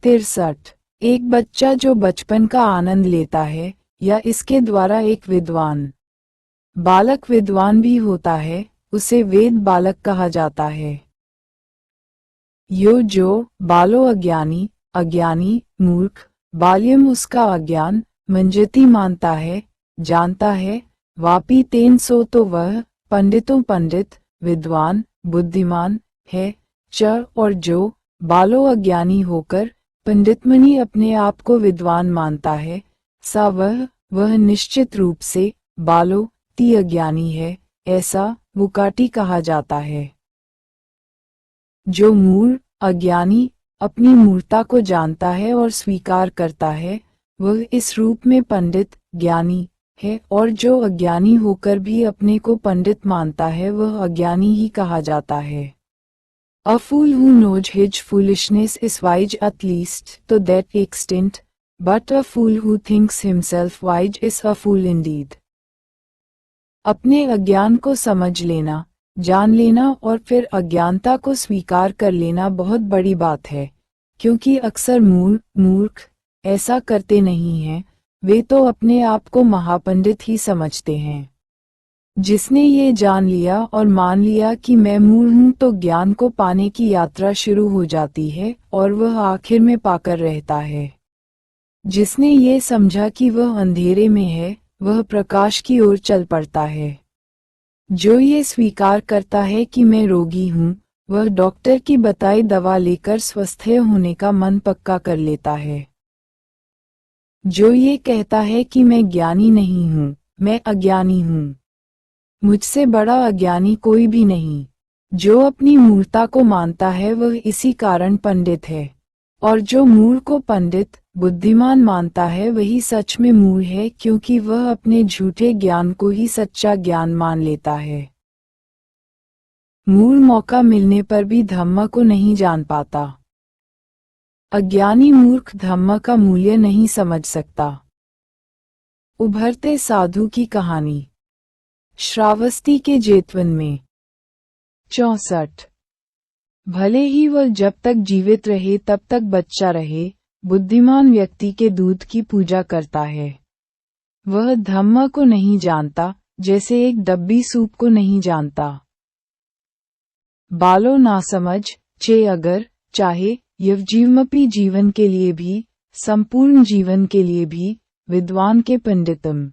63। एक बच्चा जो बचपन का आनंद लेता है या इसके द्वारा एक विद्वान बालक विद्वान भी होता है, उसे वेद बालक कहा जाता है। यो जो बालो अज्ञानी, अज्ञानी मूर्ख, बाल्यम उसका अज्ञान, मंजती मानता है, जानता है, वापी तेन सो तो वह पंडितों पंडित, विद्वान, बुद्धिमान है, च और जो बालो अज्ञानी होकर पंडितमणि अपने आप को विद्वान मानता है, सा वह निश्चित रूप से बालो ती अज्ञानी है, ऐसा वुकाटी कहा जाता है। जो मूढ़ अज्ञानी अपनी मूर्खता को जानता है और स्वीकार करता है, वह इस रूप में पंडित ज्ञानी है, और जो अज्ञानी होकर भी अपने को पंडित मानता है वह अज्ञानी ही कहा जाता है। A fool who knows his foolishness is wise at least to that extent, but a fool who thinks himself wise is a fool indeed. अपने अज्ञान को समझ लेना, जान लेना और फिर अज्ञानता को स्वीकार कर लेना बहुत बड़ी बात है, क्योंकि अक्सर मूर्ख ऐसा करते नहीं हैं, वे तो अपने आप को महापंडित ही समझते हैं। जिसने ये जान लिया और मान लिया कि मैं मूढ़ हूँ तो ज्ञान को पाने की यात्रा शुरू हो जाती है और वह आखिर में पाकर रहता है। जिसने ये समझा कि वह अंधेरे में है, वह प्रकाश की ओर चल पड़ता है। जो ये स्वीकार करता है कि मैं रोगी हूँ, वह डॉक्टर की बताई दवा लेकर स्वस्थ होने का मन पक्का कर लेता है। जो ये कहता है कि मैं ज्ञानी नहीं हूँ, मैं अज्ञानी हूँ, मुझसे बड़ा अज्ञानी कोई भी नहीं, जो अपनी मूर्खता को मानता है वह इसी कारण पंडित है, और जो मूढ़ को पंडित बुद्धिमान मानता है वही सच में मूढ़ है, क्योंकि वह अपने झूठे ज्ञान को ही सच्चा ज्ञान मान लेता है। मूढ़ मौका मिलने पर भी धम्म को नहीं जान पाता। अज्ञानी मूर्ख धम्म का मूल्य नहीं समझ सकता। उभरते साधु की कहानी। श्रावस्ती के जेतवन में। 64। भले ही वह जब तक जीवित रहे तब तक बच्चा रहे, बुद्धिमान व्यक्ति के दूध की पूजा करता है। वह धम्म को नहीं जानता, जैसे एक डब्बी सूप को नहीं जानता। बालो नासमझ चे अगर चाहे यवजीवमपि जीवन के लिए भी, संपूर्ण जीवन के लिए भी, विद्वान के पंडितम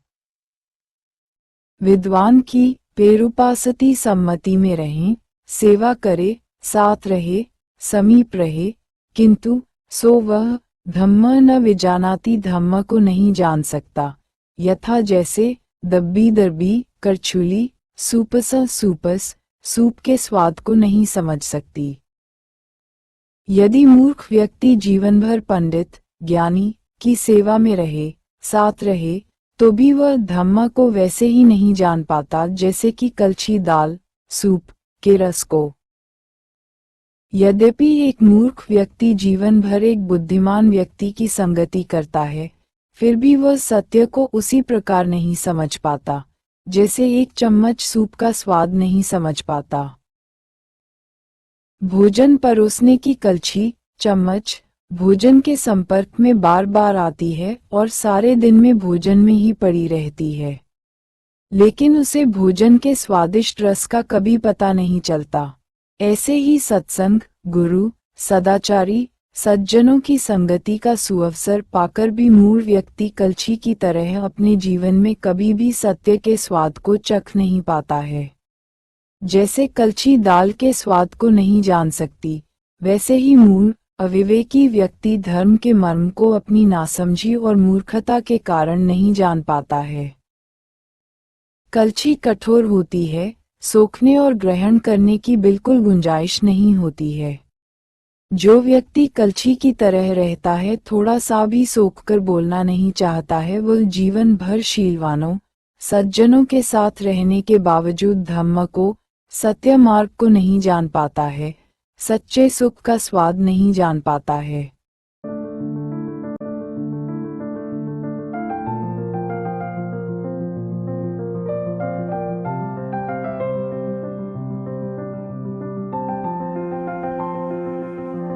विद्वान की पेरुपासती सम्मति में रहें, सेवा करे, साथ रहे, समीप रहे, किंतु सो वह धम्म न विजानाति धम्म को नहीं जान सकता, यथा जैसे दब्बी दर्बी करछुली सूपस सूपस सूप के स्वाद को नहीं समझ सकती। यदि मूर्ख व्यक्ति जीवन भर पंडित ज्ञानी की सेवा में रहे, साथ रहे, तो भी वह धम्म को वैसे ही नहीं जान पाता जैसे कि कलछी दाल सूप के रस को। यद्यपि एक मूर्ख व्यक्ति जीवन भर एक बुद्धिमान व्यक्ति की संगति करता है, फिर भी वह सत्य को उसी प्रकार नहीं समझ पाता, जैसे एक चम्मच सूप का स्वाद नहीं समझ पाता। भोजन परोसने की कलछी चम्मच भोजन के संपर्क में बार बार आती है और सारे दिन में भोजन में ही पड़ी रहती है, लेकिन उसे भोजन के स्वादिष्ट रस का कभी पता नहीं चलता। ऐसे ही सत्संग, गुरु, सदाचारी, सज्जनों की संगति का सुअवसर पाकर भी मूढ़ व्यक्ति कलछी की तरह अपने जीवन में कभी भी सत्य के स्वाद को चख नहीं पाता है। जैसे कलछी दाल के स्वाद को नहीं जान सकती, वैसे ही मूढ़ अविवेकी व्यक्ति धर्म के मर्म को अपनी नासमझी और मूर्खता के कारण नहीं जान पाता है। कलछी कठोर होती है, सोखने और ग्रहण करने की बिल्कुल गुंजाइश नहीं होती है। जो व्यक्ति कलछी की तरह रहता है, थोड़ा सा भी सोखकर बोलना नहीं चाहता है, वह जीवन भर शीलवानों सज्जनों के साथ रहने के बावजूद धम्म को, सत्य मार्ग को नहीं जान पाता है, सच्चे सुख का स्वाद नहीं जान पाता है।